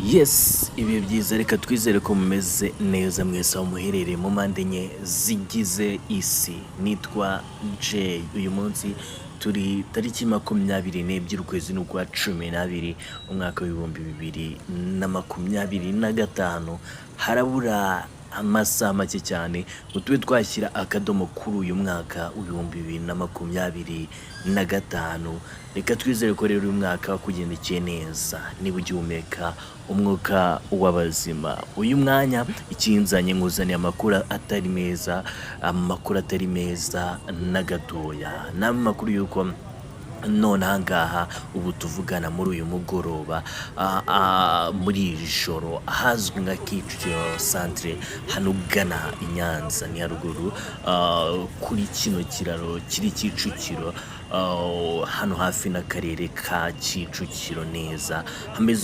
Yes, ibi byiza reka twizere ko mumeze neza mwese aho muherereye mu mpande enye zigize isi. Nitwa Jay. Uyu munsi turi tariki 22 ukwezi n'ukwa 12 umwaka w'ibihumbi 2025. Harabura amasaha make cyane ngo tube twashyira akadomo kuri uyu mwaka w'ibihumbi 2025. Reka twizere ko rero uyu mwaka kugendekeye neza, niba ugihumeka umwuka w'abazima. Uyu mwanya ikinzanye nkuzaniye amakuru atari meza, amakuru atari meza na gatoya. N'amakuru yuko none ahangaha ubu tuvugana muri uyu mugoroba muri iri joro ahazwi nka Kicukiro centre hano ugana i Nyanza ni haruguru kuri kino kiraro kiri Kicukiro, hano hafi n'akarere ka Kicukiro neza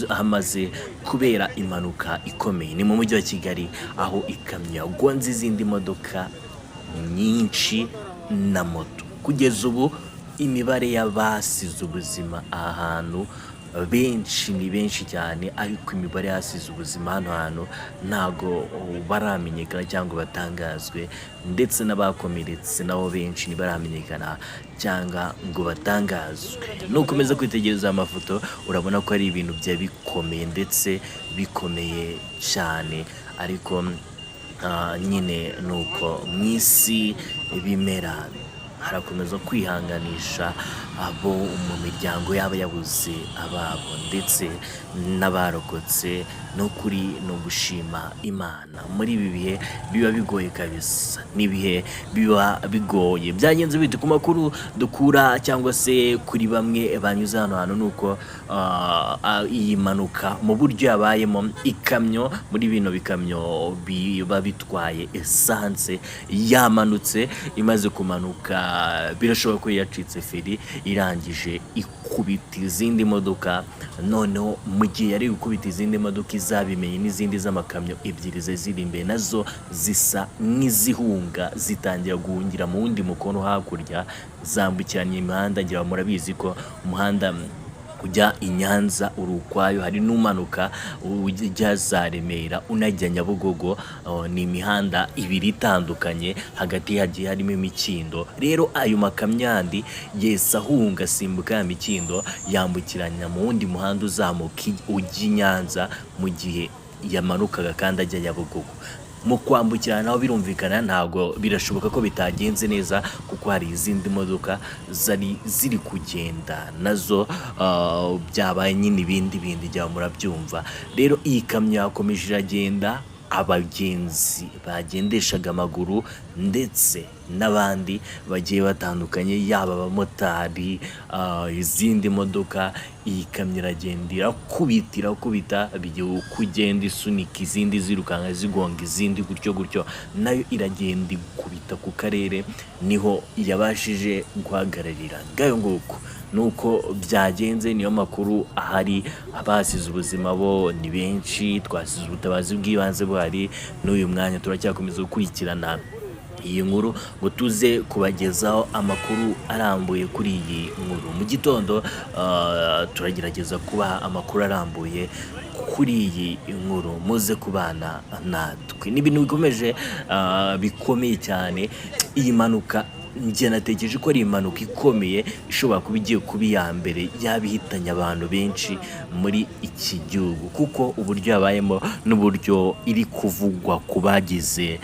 hamaze kubera impanuka ikomeye. Ni mu mujyi wa Kigali aho ikamyo yagonze izindi modoka nyinshi na moto. Kugeza ubu imibare y'abasize ubuzima aha hantu ni benshi cyane, ariko imibare yasize ubuzima hano hantu ntago baramenyekana cyangwa batangazwe, ndetse n'abakomeretse nabo benshi ntibaramenyekana cyangwa ngo batangazwe. Nukomeza kwitegereza amafoto urabona ko ari ibintu bya bikomeye ndetse bikomeye cyane, ariko nyine nuko mwisi bimera. Harakomeza kwihanganisha abo mu miryango yaba yabuze ababo ndetse n'abarokotse, no kuri no gushima Imana muri ibi bihe biba bigoye kabisa. N'ibihe biba bigoye. Byagenze bite ku makuru dukura cyangwa se kuri bamwe banyuze hano hantu, nuko iyi mpanuka mu buryo yabayemo ikamyo, muri bino bikamyo biba bitwaye essence, yamanutse. Imaze kumanuka birashoboka ko yacitse feri, irangije ikubita izindi modoka. Noneho mu gihe yari gukubita izindi modoka izabimenye n'izindi z'amakamyo ebyiri ziri imbere nazo zisa nk'izihunga, zitangira guhungira mu wundi mukono hakurya, zambukiranya imihanda. Ngira murabizi ko umuhanda kujya i Nyanza uri ukwayo, hari n'umanuka ujya za Remera unajya Nyabugogo. Ni imihanda ibiri itandukanye, hagati hagiye harimo imikindo. Rero ayo makamyo yandi yesa ahunga asimbuka ya mikindo, yambukiranya mu wundi muhanda uzamuka ujya i Nyanza, mu gihe yamanukaga kandi ajya Nyabugogo. Mu kwambukirana naho birumvikana ntabwo birashoboka ko bitagenze neza, kuko hari izindi modoka ziri kugenda nazo byabaye nyine ibindi jya murabyumva. Rero iyi kamyo yakomeje iragenda, abagenzi bagendeshaga amaguru ndetse n'abandi bagiye batandukanye, yaba abamotari, izindi modoka. Iyi kamyo iragenda irakubita bigiye kugenda isunika izindi, zirukanka zigonga izindi, gutyo nayo iragenda ikubita ku karere, niho yabashije guhagararira. Ngayo nguko nuko byagenze, niyo makuru ahari. Abasize ubuzima bo ni benshi, twasize ubutabazi bw'ibanze buhari. N'uyu mwanya turacyakomeza gukurikirana iyi nkuru ngo tuze kubagezaho amakuru arambuye kuri iyi nkuru. Mu gitondo turagerageza kubaha amakuru arambuye kuri iyi nkuru, muze kubana natwe. Ni ibintu bikomeje bikomeye cyane. Iyi mpanuka njye natekereje ko ari impanuka ikomeye, ishobora kuba igiye kuba iya mbere yaba ihitanye abantu benshi muri iki gihugu, kuko uburyo yabayemo n'uburyo iri kuvugwa ku bagize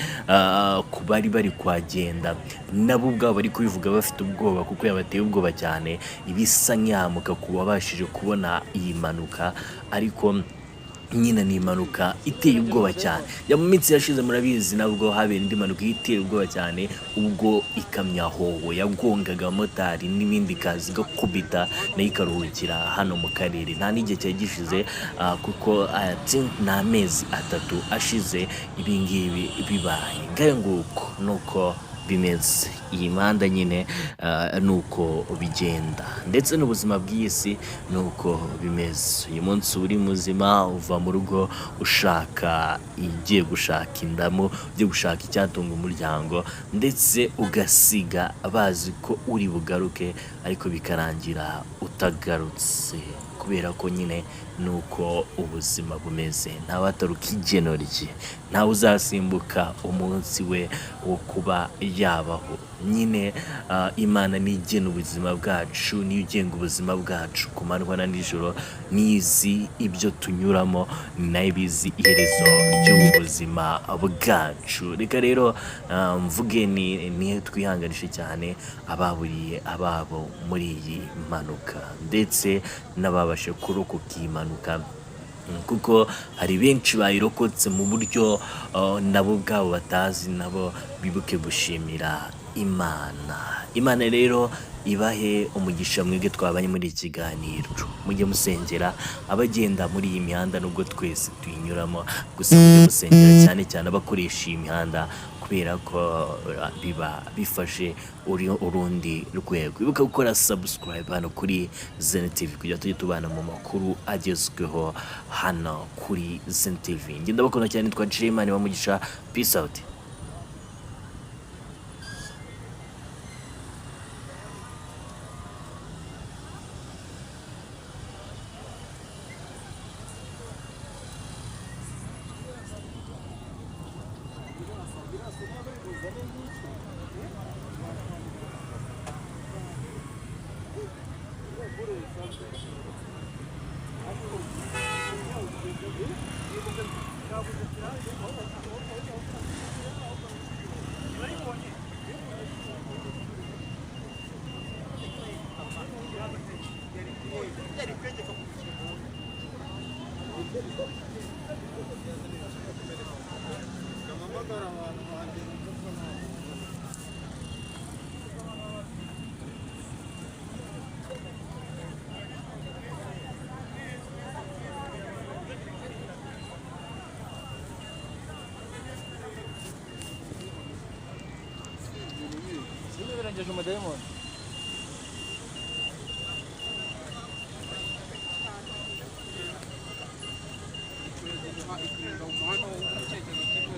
ku bari bari kuhagenda, nabo ubwabo bari kubivuga bafite ubwoba, kuko yabateye ubwoba cyane. Ibisa nk'ihamuka ku babashije kubona iyi mpanuka, ariko nyine ni impanuka iteye ubwoba cyane. Ya mu minsi yashize murabizi nabwo habera indi mpanuka iteye ubwoba cyane, ubwo ikamyo yahoho yagongaga abamotari n'ibindi kazi gakubita, nayo ikaruhukira hano mu karere. Nta n'igihe cyari gishize, kuko ni amezi 3 ashize ibingibi bibaye. Ngayo nguko nuko bimeze. Iyi manda nyine nuko bigenda, ndetse n'ubuzima bw'isi nuko bimeze. Uyu munsi uri muzima, uva mu rugo ushaka igiye gushaka indamu, ugiye gushaka icyatunga umuryango, ndetse ugasiga bazi ko uri bugaruke, ariko bikarangira utagarutse kubera ko nyine nuko ubuzima bumeze, ntawe ataruka igeno rye, ntawe uzasimbuka umunsi we wo kuba yabaho. Nyine Imana niyo igena ubuzima bwacu, niyo igenga ubuzima bwacu ku manywa na nijoro, nizi ibyo tunyuramo, ni nayo ibizi iherezo ry'ubu buzima bwacu. Reka rero mvuge ni twihanganishe cyane ababuriye ababo muri iyi mpanuka, ndetse n'ababashe kurokoka iyi mpanuka, kuko hari benshi bayirokotse mu buryo nabo ubwabo batazi, nabo bibuke gushimira Imana rero ibahe umugisha mwebwe twabanye muri iki kiganiro. Mujye musengera abagenda muri iyi mihanda, nubwo twese tuyinyuramo, gusa mujye musengera cyane cyane abakoresha iyi mihanda, kubera ko biba bifashe urundi rwego. Ibuka gukora subscribe hano kuri Zen TV kugira tujye tubana mu makuru agezweho hano kuri Zen TV. Ngenda bakunda cyane, twa Imana bamugisha. Peace out. Birangije umudayimoni. Umuhanda w'umucyerekezo kimwe,